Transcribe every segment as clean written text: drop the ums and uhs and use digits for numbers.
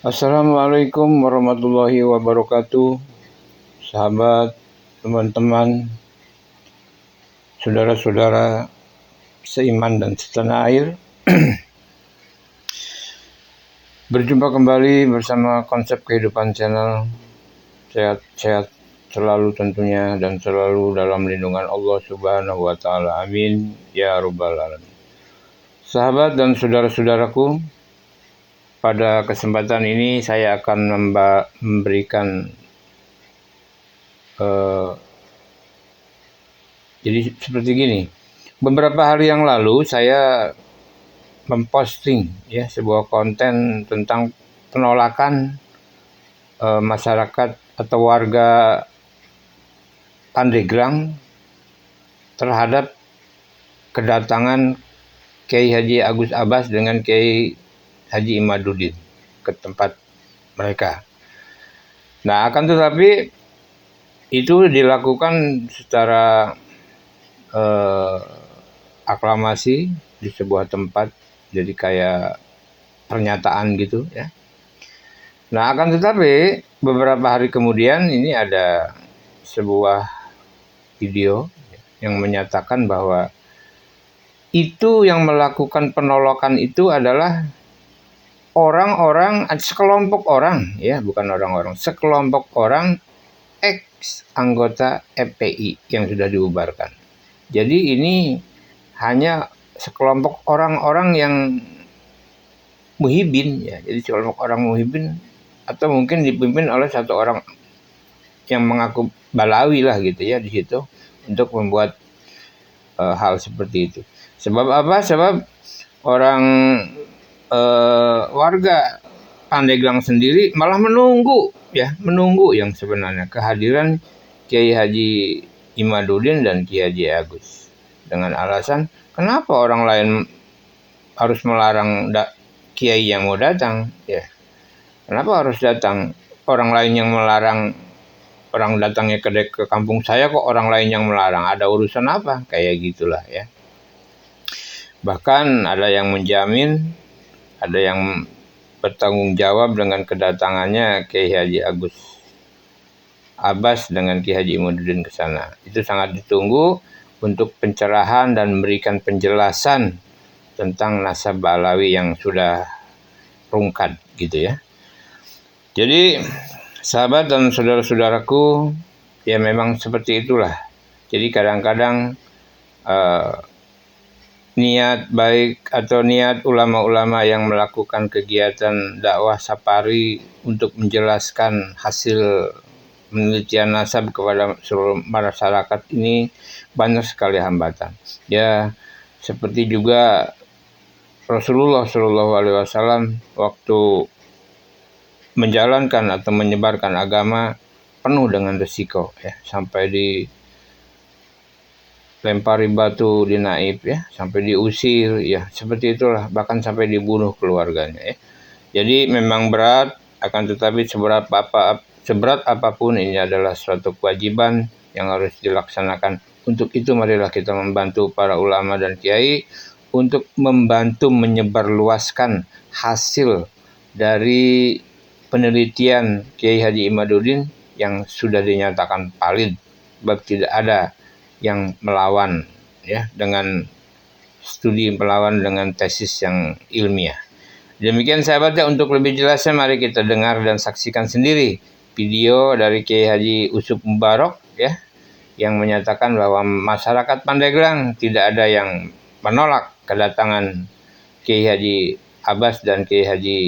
Assalamualaikum warahmatullahi wabarakatuh, sahabat, teman-teman, saudara-saudara seiman dan setanah air. Berjumpa kembali bersama Konsep Kehidupan Channel. Sehat-sehat selalu tentunya dan selalu dalam lindungan Allah Subhanahu wa Ta'ala. Amin ya Rabbal Alamin. Sahabat dan saudara-saudaraku, pada kesempatan ini saya akan memberikan jadi seperti gini. Beberapa hari yang lalu saya memposting sebuah konten tentang penolakan masyarakat atau warga Pandeglang terhadap kedatangan Kiai Haji Agus Abbas dengan Kiai Haji Imaduddin ke tempat mereka. Nah, akan tetapi itu dilakukan secara aklamasi di sebuah tempat, jadi kayak pernyataan gitu ya. Nah, akan tetapi beberapa hari kemudian ini ada sebuah video yang menyatakan bahwa itu yang melakukan penolakan itu adalah orang-orang, sekelompok orang ya, bukan orang-orang, sekelompok orang ex anggota FPI yang sudah dibubarkan. Jadi ini hanya sekelompok orang-orang yang muhibin ya. Jadi sekelompok orang muhibin atau mungkin dipimpin oleh satu orang yang mengaku Balawi lah gitu ya di situ untuk membuat hal seperti itu. Sebab apa? Sebab orang warga Pandeglang sendiri malah menunggu yang sebenarnya kehadiran Kiai Haji Imaduddin dan Kiai Haji Agus dengan alasan kenapa orang lain harus melarang Kiai yang mau datang ya. Kenapa harus datang? Orang lain yang melarang orang datangnya ke kampung saya, kok orang lain yang melarang? Ada urusan apa? Kayak gitulah ya. Bahkan ada yang menjamin, ada yang bertanggung jawab dengan kedatangannya Kiai Haji Agus Abbas dengan Kiai Haji Imaduddin ke sana. Itu sangat ditunggu untuk pencerahan dan memberikan penjelasan tentang nasab Balawi yang sudah rungkat gitu ya. Jadi sahabat dan saudara-saudaraku, ya memang seperti itulah. Jadi kadang-kadang niat baik atau niat ulama-ulama yang melakukan kegiatan dakwah safari untuk menjelaskan hasil penelitian nasab kepada seluruh masyarakat ini banyak sekali hambatan. Ya, seperti juga Rasulullah SAW waktu menjalankan atau menyebarkan agama penuh dengan resiko ya, sampai dilempari batu di Naib ya, sampai diusir ya, seperti itulah, bahkan sampai dibunuh keluarganya ya. Jadi memang berat, akan tetapi seberat apapun ini adalah suatu kewajiban yang harus dilaksanakan. Untuk itu marilah kita membantu para ulama dan kiai untuk membantu menyebarluaskan hasil dari penelitian Kiai Haji Imaduddin yang sudah dinyatakan valid, sebab tidak ada yang melawan ya, dengan studi melawan dengan tesis yang ilmiah. Demikian sahabatnya, untuk lebih jelasnya mari kita dengar dan saksikan sendiri video dari Kiai Haji Usuf Mubarak ya, yang menyatakan bahwa masyarakat Pandeglang tidak ada yang menolak kedatangan Kiai Haji Abbas dan Kiai Haji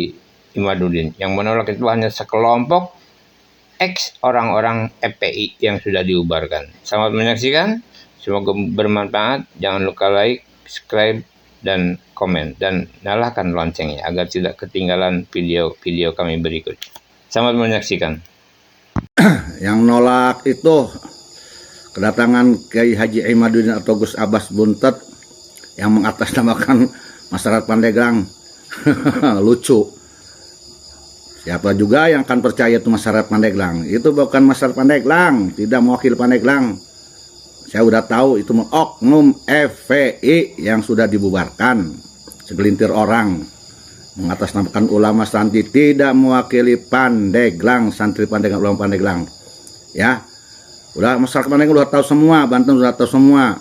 Imaduddin. Yang menolak itu hanya sekelompok ex orang-orang FPI yang sudah diubarkan. Selamat menyaksikan, semoga bermanfaat. Jangan lupa like, subscribe, dan komen, dan nyalakan loncengnya agar tidak ketinggalan video-video kami berikut. Selamat menyaksikan. Yang nolak itu kedatangan Kiai Haji Imaduddin atau Gus Abbas Buntet yang mengatasnamakan masyarakat Pandeglang. Lucu. Siapa juga yang akan percaya itu masyarakat Pandeglang? Itu bukan masyarakat Pandeglang, tidak mewakili Pandeglang. Saya udah tahu itu oknum FPI yang sudah dibubarkan, segelintir orang mengatasnamakan ulama santri, tidak mewakili Pandeglang, santri Pandeglang, ulama Pandeglang. Ya, udah masyarakat Pandeglang udah tahu semua, Banten udah tahu semua,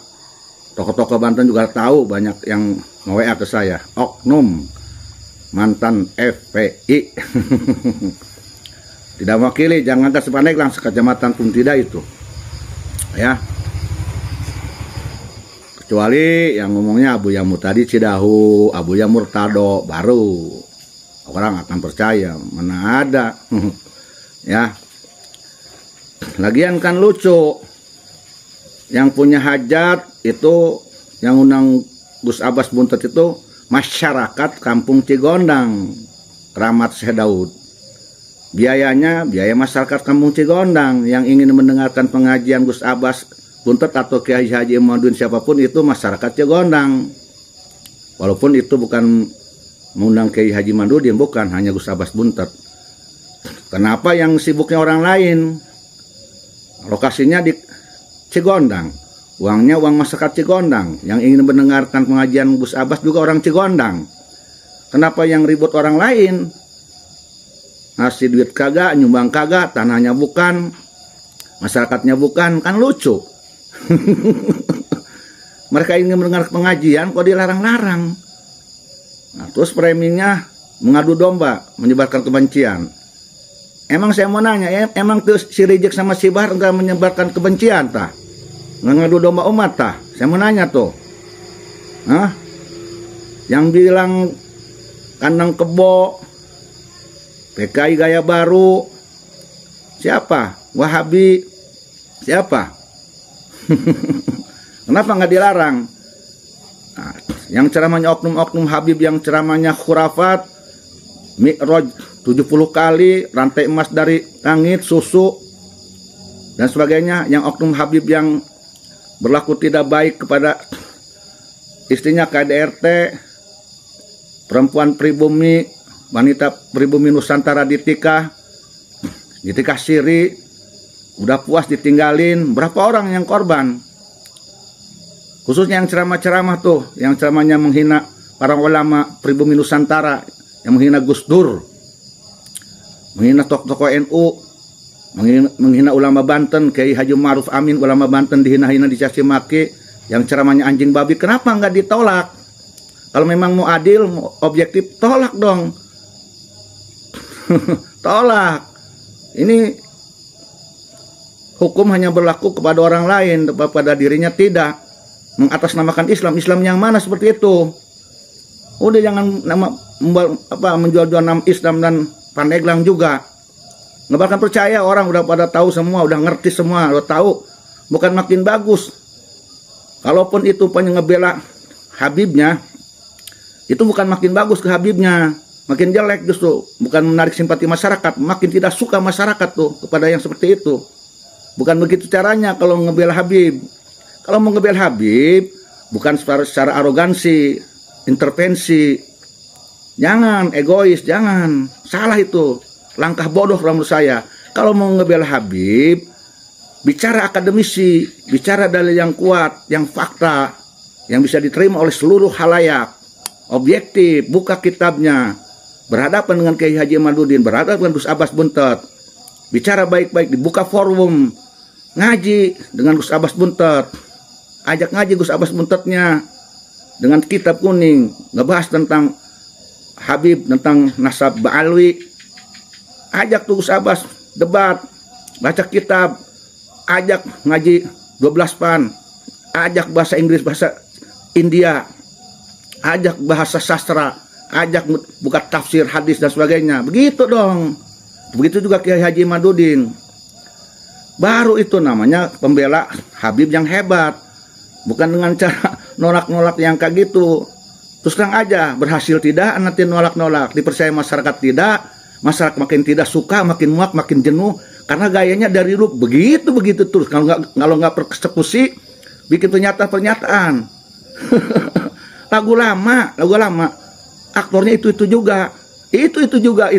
tokoh-tokoh Banten juga tahu, banyak yang nge-WA ke saya, oknum mantan FPI. Tidak mewakili, jangan ke Pandeglang, sekecamatan pun tidak itu. Ya, kecuali yang ngomongnya Abu Yamur tadi Cidahu, Abu Yamur Tado, baru orang akan percaya. Mana ada. Ya, lagian kan lucu, yang punya hajat itu, yang undang Gus Abbas Buntet itu masyarakat Kampung Cigondang, Keramat Syekh Daud. Biayanya biaya masyarakat Kampung Cigondang yang ingin mendengarkan pengajian Gus Abbas Buntet atau Kiai Haji Imaduddin siapapun itu masyarakat Cigondang. Walaupun itu bukan mengundang Kiai Haji Imaduddin, bukan, hanya Gus Abbas Buntet. Kenapa yang sibuknya orang lain? Lokasinya di Cigondang. Uangnya uang masyarakat Cigondang. Yang ingin mendengarkan pengajian Gus Abbas juga orang Cigondang. Kenapa yang ribut orang lain? Ngasih duit kagak, nyumbang kagak, tanahnya bukan, masyarakatnya bukan, kan lucu. Mereka ingin mendengar pengajian kok dilarang-larang. Nah, terus preminya mengadu domba, menyebarkan kebencian. Emang saya mau nanya, emang tuh si Rijek sama si Bahar enggak menyebarkan kebencian tah? Ngadu domba umat tah? Saya mau nanya tuh. Hah? Yang bilang kandang kebo, PKI gaya baru, siapa? Wahabi, siapa? Kenapa nggak dilarang? Nah, yang ceramahnya oknum-oknum Habib, yang ceramahnya khurafat, mi'raj 70 kali, rantai emas dari langit, susu, dan sebagainya. Yang oknum Habib yang berlaku tidak baik kepada istrinya KDRT, perempuan pribumi, wanita pribumi Nusantara ditikah siri, udah puas ditinggalin. Berapa orang yang korban? Khususnya yang ceramah-ceramah tuh, yang ceramahnya menghina para ulama pribumi Nusantara, yang menghina Gus Dur, menghina tokoh-tokoh NU, menghina ulama Banten, Kiai Haji Ma'ruf Amin, ulama Banten dihina-hina, dicaci maki, yang ceramahnya anjing babi. Kenapa nggak ditolak? Kalau memang mau adil, mau objektif, tolak dong. Tolak. Ini hukum hanya berlaku kepada orang lain, pada dirinya tidak. Mengatasnamakan Islam, Islam yang mana seperti itu? Udah jangan menjual-jual nama Islam dan Pandeglang juga. Nggak bakal percaya, orang udah pada tahu semua, udah ngerti semua, udah tahu. Bukan makin bagus. Kalaupun itu pengen ngebela Habibnya, itu bukan makin bagus ke Habibnya, makin jelek justru. Bukan menarik simpati masyarakat, makin tidak suka masyarakat tuh kepada yang seperti itu. Bukan begitu caranya kalau ngebela Habib. Kalau mau ngebela Habib, bukan secara arogansi, intervensi. Jangan egois, jangan. Salah itu. Langkah bodoh menurut saya. Kalau mau ngebela Habib, bicara akademisi, bicara dalil yang kuat, yang fakta, yang bisa diterima oleh seluruh halayak. Objektif, buka kitabnya. Berhadapan dengan Kiai Haji Imaduddin, berhadapan dengan Gus Abbas Buntet. Bicara baik-baik, dibuka forum. Ngaji dengan Gus Abbas Buntet. Ajak ngaji Gus Abbas Buntetnya dengan kitab kuning, ngebahas tentang Habib, tentang nasab Ba'alwi. Ajak tuh Gus Abbas debat, baca kitab, ajak ngaji 12 pan, ajak bahasa Inggris, bahasa India, ajak bahasa sastra, ajak buka tafsir hadis dan sebagainya. Begitu dong. Begitu juga Kiai Haji Imaduddin. Baru itu namanya pembela Habib yang hebat. Bukan dengan cara nolak-nolak yang kayak gitu. Terus terang aja, berhasil tidak, nanti nolak-nolak. Dipercaya masyarakat tidak, masyarakat makin tidak suka, makin muak, makin jenuh. Karena gayanya dari dulu begitu terus. Kalau nggak persekusi, bikin pernyataan. Lagu lama. Aktornya itu juga. Itu juga.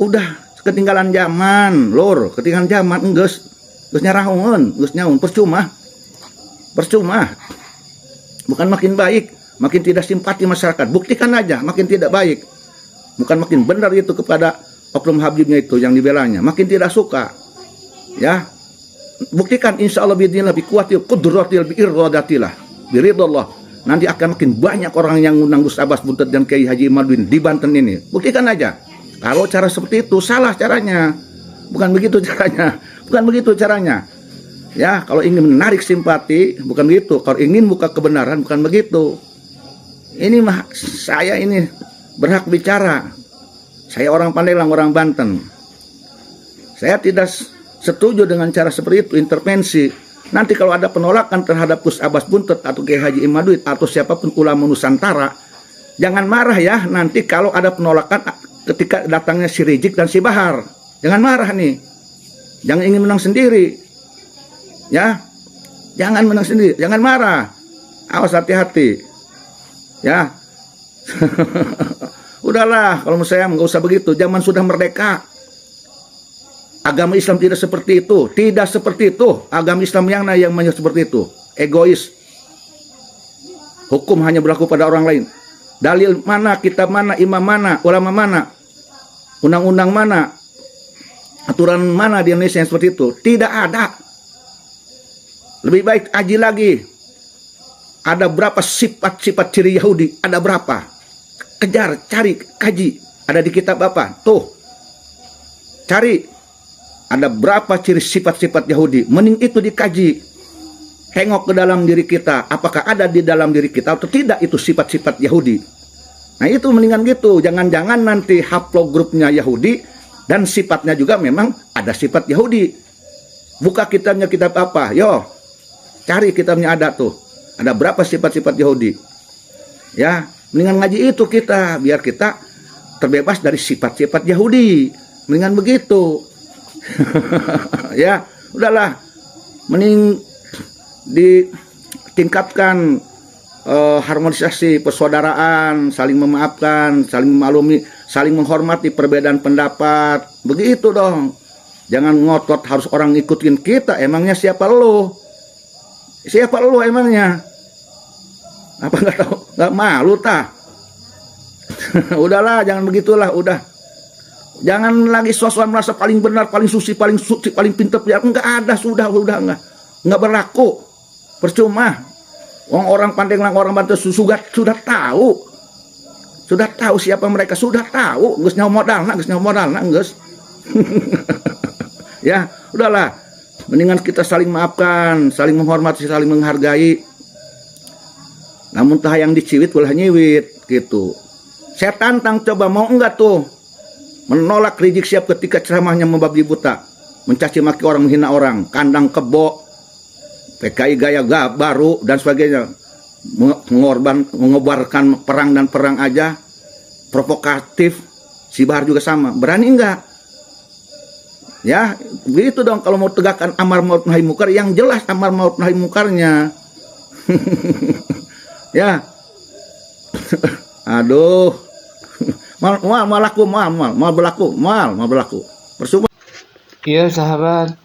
Udah ketinggalan zaman, lor. Ketinggalan zaman, geus nyarahungeun, geus nyaun, percuma. Bukan makin baik, makin tidak simpati masyarakat. Buktikan aja, makin tidak baik. Bukan makin benar itu kepada oknum Habibnya itu yang dibelanya, makin tidak suka. Ya, buktikan insya Allah biidznillah bi kuwatil qudratil bi iradatilah bi ridallah. Nanti akan makin banyak orang yang ngundang Gus Abbas Buntet dan Kiai Haji Imaduddin di Banten ini. Buktikan aja. Kalau cara seperti itu salah caranya. Bukan begitu caranya. Bukan begitu caranya. Ya, kalau ingin menarik simpati bukan begitu. Kalau ingin buka kebenaran bukan begitu. Ini mah saya ini berhak bicara. Saya orang Pandeglang, orang Banten. Saya tidak setuju dengan cara seperti itu, intervensi. Nanti kalau ada penolakan terhadap Gus Abbas Buntet atau Kiai Haji Imaduddin atau siapapun ulama Nusantara, jangan marah ya nanti kalau ada penolakan ketika datangnya si Rizik dan si Bahar. Jangan marah nih. Jangan ingin menang sendiri. Ya. Jangan menang sendiri, jangan marah. Awas hati-hati. Ya. Udahlah, kalau menurut saya nggak usah begitu. Zaman sudah merdeka. Agama Islam tidak seperti itu. Tidak seperti itu. Agama Islam yang seperti itu. Egois. Hukum hanya berlaku pada orang lain. Dalil mana, kitab mana, imam mana, ulama mana, undang-undang mana, aturan mana di Indonesia yang seperti itu? Tidak ada. Lebih baik kaji lagi. Ada berapa sifat-sifat ciri Yahudi? Ada berapa? Kejar, cari, kaji. Ada di kitab apa? Tuh. Cari. Ada berapa ciri sifat-sifat Yahudi? Mending itu dikaji. Tengok ke dalam diri kita. Apakah ada di dalam diri kita atau tidak itu sifat-sifat Yahudi? Nah itu mendingan gitu. Jangan-jangan nanti haplogrupnya Yahudi dan sifatnya juga memang ada sifat Yahudi. Buka kitabnya, kitab apa? Yo, cari kitabnya ada tuh. Ada berapa sifat-sifat Yahudi? Ya, mendingan ngaji itu kita. Biar kita terbebas dari sifat-sifat Yahudi. Mendingan begitu. Ya, udahlah. Mending ditingkatkan harmonisasi persaudaraan, saling memaafkan, saling memaklumi, saling menghormati perbedaan pendapat. Begitu dong. Jangan ngotot harus orang ngikutin kita. Emangnya siapa lo? Siapa lo emangnya? Apa nggak tahu? Nggak malu tah? Udahlah, jangan begitulah. Udah. Jangan lagi sosok merasa paling benar, paling suci, paling pintar. Ya, enggak ada, sudah enggak berlaku. Percuma. Orang Pandeglang, orang Banten sudah tahu. Sudah tahu siapa mereka, sudah tahu. Geus nyawa modalna, geus. Ya, udahlah. Mendingan kita saling maafkan, saling menghormati, saling menghargai. Namun tah yang diciwit ulah nyiwit gitu. Saya tantang, coba mau enggak tuh? Menolak Rizik Syihab ketika ceramahnya membabi buta, mencaci maki orang, menghina orang, kandang kebo, PKI gaya baru dan sebagainya, mengobarkan perang dan perang aja, provokatif. Si Bahar juga sama, berani enggak? Ya, begitu dong kalau mau tegakkan amar ma'ruf nahi munkar, yang jelas amar ma'ruf nahi munkarnya. Ya. Aduh. Mal berlaku. Percuma. Iya sahabat,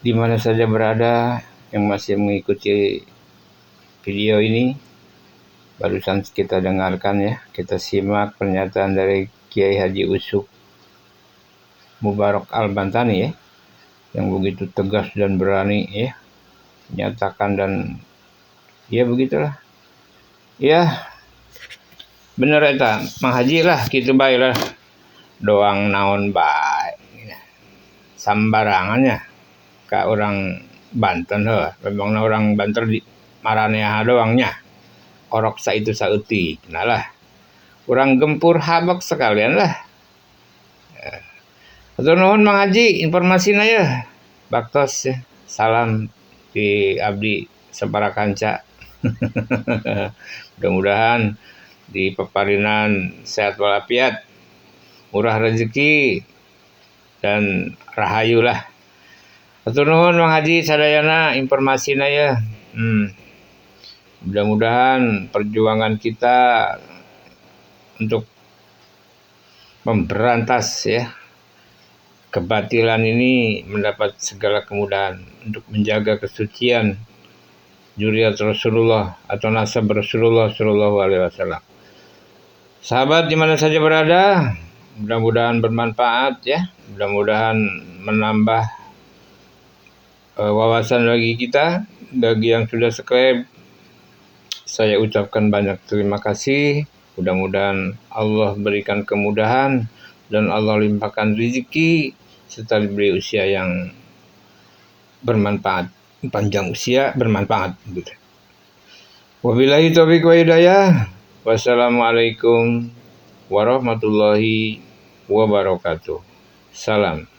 di mana saja berada yang masih mengikuti video ini, barusan kita dengarkan ya, kita simak pernyataan dari Kiai Haji Usuk Mubarak Al-Bantani ya, yang begitu tegas dan berani ya, menyatakan dan ya begitulah. Ya, bener eta, Mang Haji lah gitu bae lah. Doang naon bae. Sambarangannya ka orang Banten heuh. Memangna orang Banten di maranea doangnya. Orok sa itu saeutik. Nah lah. Urang gempur habak sekalian lah. Atur nuhun Mang Haji informasina ya. Baktos ya. Salam di abdi sabarakanca. Mudah-mudahan di peparinan sehat walafiat, murah rezeki dan rahayu lah. Atur nuhun Mang Haji sadayana informasina ya. Mudah-mudahan perjuangan kita untuk memberantas ya kebatilan ini mendapat segala kemudahan untuk menjaga kesucian zuriat Rasulullah atau nasab Rasulullah Shallallahu Alaihi Wasallam. Sahabat di mana saja berada, mudah-mudahan bermanfaat ya, mudah-mudahan menambah wawasan bagi kita. Bagi yang sudah subscribe, saya ucapkan banyak terima kasih. Mudah-mudahan Allah berikan kemudahan dan Allah limpahkan rezeki serta diberi usia yang bermanfaat, panjang usia bermanfaat. Wabillahi taufiq wa hidayah. Wassalamualaikum warahmatullahi wabarakatuh. Salam.